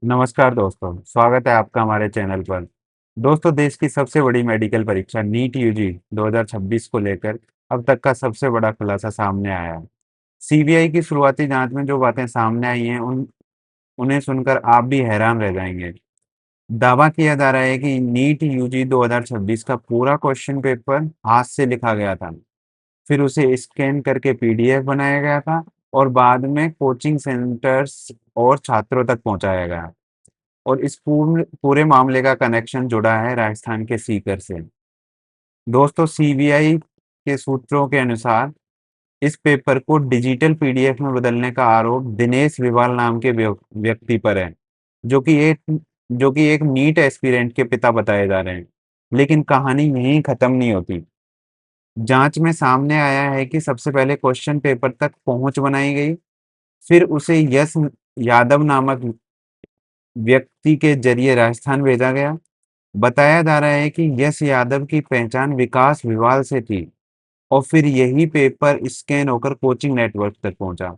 नमस्कार दोस्तों, स्वागत है आपका हमारे चैनल पर। दोस्तों, देश की सबसे बड़ी मेडिकल परीक्षा नीट यूजी 2026 को लेकर अब तक का सबसे बड़ा खुलासा सामने आया है। सीबीआई की शुरुआती जांच में जो बातें सामने आई हैं, उन्हें सुनकर आप भी हैरान रह जाएंगे। दावा किया जा रहा है कि नीट यूजी 2026 का पूरा क्वेश्चन पेपर हाथ से लिखा गया था, फिर उसे स्कैन करके पीडीएफ बनाया गया था और बाद में कोचिंग सेंटर्स और छात्रों तक पहुंचाया गया। और इस पूर्ण पूरे मामले का कनेक्शन जुड़ा है राजस्थान के सीकर से। दोस्तों, सीबीआई के सूत्रों के अनुसार इस पेपर को डिजिटल पीडीएफ में बदलने का आरोप दिनेश विवाल नाम के व्यक्ति पर है, जो कि एक जो कि एक नीट एस्पिरेंट के पिता बताए जा रहे हैं। लेकिन कहानी यहीं खत्म नहीं होती। जांच में सामने आया है कि सबसे पहले क्वेश्चन पेपर तक पहुंच बनाई गई, फिर उसे यश यादव नामक व्यक्ति के जरिए राजस्थान भेजा गया। बताया जा रहा है कि यश यादव की पहचान विकास विवाल से थी और फिर यही पेपर स्कैन होकर कोचिंग नेटवर्क तक पहुंचा।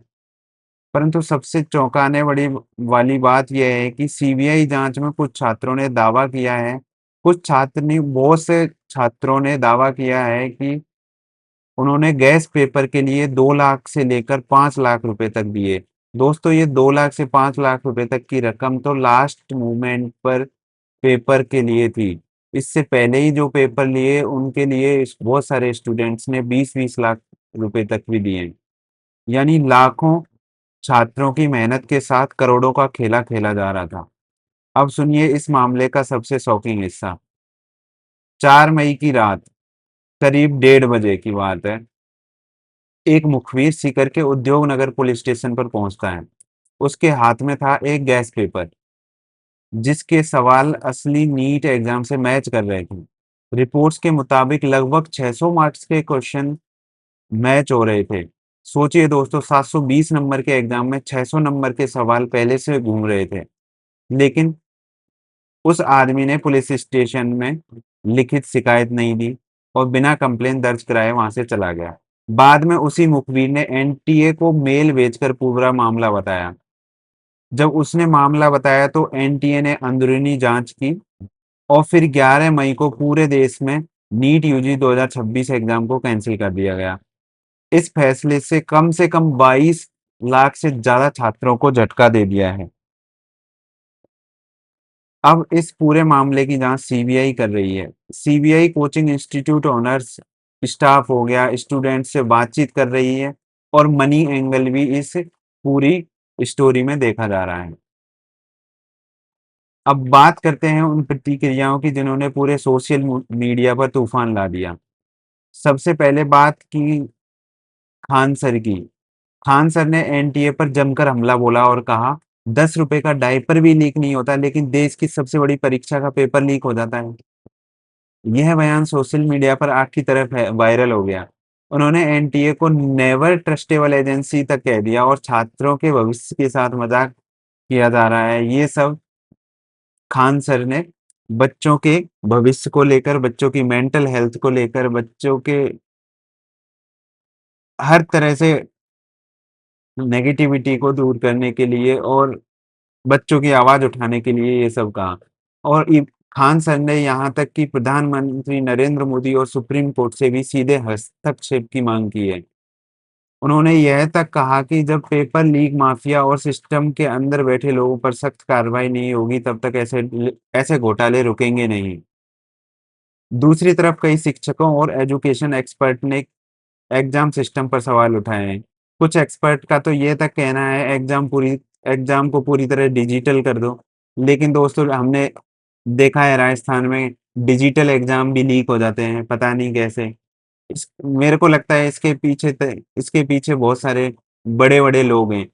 परंतु सबसे चौंकाने बड़ी वाली बात यह है कि सीबीआई जांच में कुछ छात्रों ने दावा किया है कुछ छात्र नहीं बहुत से छात्रों ने दावा किया है कि उन्होंने गैस पेपर के लिए 2 लाख से लेकर 5 लाख रुपए तक दिए। दोस्तों, ये 2 लाख से 5 लाख रुपए तक की रकम तो लास्ट मूवमेंट पर पेपर के लिए थी। इससे पहले ही जो पेपर लिए उनके लिए बहुत सारे स्टूडेंट्स ने 20-20 लाख रुपए तक भी दिए। यानी लाखों छात्रों की मेहनत के साथ करोड़ों का खेला खेला जा रहा था। अब सुनिए इस मामले का सबसे शॉकिंग हिस्सा। 4 मई की रात करीब 1:30 बजे की बात है। एक मुखबिर सीकर के उद्योग नगर पुलिस स्टेशन पर पहुंचता है। उसके हाथ में था एक गैस पेपर, जिसके सवाल असली नीट एग्जाम से मैच कर रहे थे। रिपोर्ट्स के मुताबिक लगभग 600 मार्क्स के क्वेश्चन मैच हो रहे थे। सोचिए दोस्तों, 720 नंबर के एग्जाम में 600 नंबर के सवाल पहले से घूम रहे थे। लेकिन उस आदमी ने पुलिस स्टेशन में लिखित शिकायत नहीं दी और बिना कंप्लेन दर्ज कराए वहां से चला गया। बाद में उसी मुखबिर ने एनटीए को मेल भेजकर पूरा मामला बताया। जब उसने मामला बताया तो एनटीए ने अंदरूनी जांच की और फिर 11 मई को पूरे देश में नीट यूजी 2026 एग्जाम को कैंसिल कर दिया गया। इस फैसले से कम 22 लाख से ज्यादा छात्रों को झटका दे दिया है। अब इस पूरे मामले की जांच सीबीआई कर रही है। CBI coaching institute owners, staff हो गया, स्टूडेंट से बातचीत कर रही है और मनी एंगल भी इस पूरी स्टोरी में देखा जा रहा है। अब बात करते हैं उन प्रतिक्रियाओं की जिन्होंने पूरे सोशल मीडिया पर तूफान ला दिया। सबसे पहले बात की खान सर की। खान सर ने एनटीए पर जमकर हमला बोला और कहा, 10 रुपए का डायपर भी लीक नहीं होता, लेकिन देश की सबसे बड़ी परीक्षा का पेपर लीक हो जाता है। यह बयान सोशल मीडिया पर आग की तरफ वायरल हो गया। उन्होंने एनटीए को नेवर ट्रस्टेबल एजेंसी तक कह दिया और छात्रों के भविष्य के साथ मजाक किया जा रहा है। ये सब खान सर ने बच्चों के भविष्य को लेकर, बच्चों की मेंटल हेल्थ को लेकर, बच्चों के हर तरह से नेगेटिविटी को दूर करने के लिए और बच्चों की आवाज उठाने के लिए ये सब कहा। और खान सर ने यहाँ तक कि प्रधानमंत्री नरेंद्र मोदी और सुप्रीम कोर्ट से भी सीधे हस्तक्षेप की मांग की है। उन्होंने यह तक कहा कि जब पेपर लीक माफिया और सिस्टम के अंदर बैठे लोगों पर सख्त कार्रवाई नहीं होगी, तब तक ऐसे ऐसे घोटाले रुकेंगे नहीं। दूसरी तरफ कई शिक्षकों और एजुकेशन एक्सपर्ट ने एग्जाम सिस्टम पर सवाल उठाए हैं। कुछ एक्सपर्ट का तो ये तक कहना है एग्जाम को पूरी तरह डिजिटल कर दो। लेकिन दोस्तों, हमने देखा है राजस्थान में डिजिटल एग्जाम भी लीक हो जाते हैं, पता नहीं कैसे। मेरे को लगता है इसके पीछे बहुत सारे बड़े बड़े लोग हैं।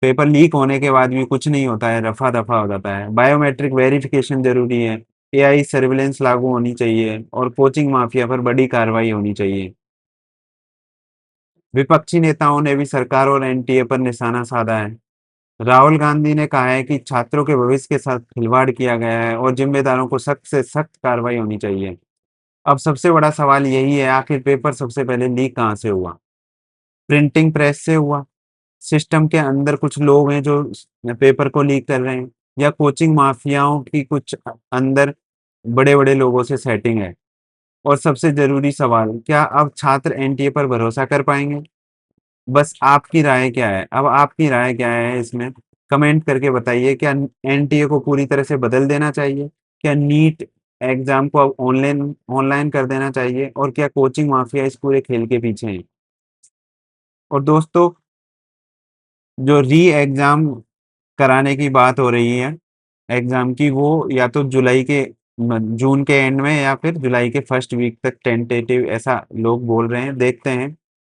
पेपर लीक होने के बाद भी कुछ नहीं होता है, रफा दफा हो जाता है। बायोमेट्रिक वेरिफिकेशन जरूरी है, एआई सर्विलेंस लागू होनी चाहिए और कोचिंग माफिया पर बड़ी कार्रवाई होनी चाहिए। विपक्षी नेताओं ने भी सरकार और एनटीए पर निशाना साधा है। राहुल गांधी ने कहा है कि छात्रों के भविष्य के साथ खिलवाड़ किया गया है और जिम्मेदारों को सख्त से सख्त कार्रवाई होनी चाहिए। अब सबसे बड़ा सवाल यही है, आखिर पेपर सबसे पहले लीक कहाँ से हुआ? प्रिंटिंग प्रेस से हुआ? सिस्टम के अंदर कुछ लोग हैं जो पेपर को लीक कर रहे हैं, या कोचिंग माफियाओं की कुछ अंदर बड़े-बड़े लोगों से सेटिंग है? और सबसे ज़रूरी सवाल, क्या अब छात्र एनटीए पर भरोसा कर पाएँगे? बस आपकी राय क्या है? अब आपकी राय क्या है इसमें? कमेंट करके बताइए, क्या एनटीए को पूरी तरह से बदल देना चाहिए? क्या नीट एग्ज़ाम को अब ऑनलाइन ऑनलाइन कर देना चाहिए? और क्या कोचिंग माफिया इस पूरे खेल के पीछे हैं? और दोस्तों, जो री एग्ज़ाम कराने की बात हो रही है एग्ज़ाम की, वो या तो जुलाई के जून के एंड में या फिर जुलाई के फर्स्ट वीक तक टेंटेटिव ऐसा लोग बोल रहे हैं, देखते हैं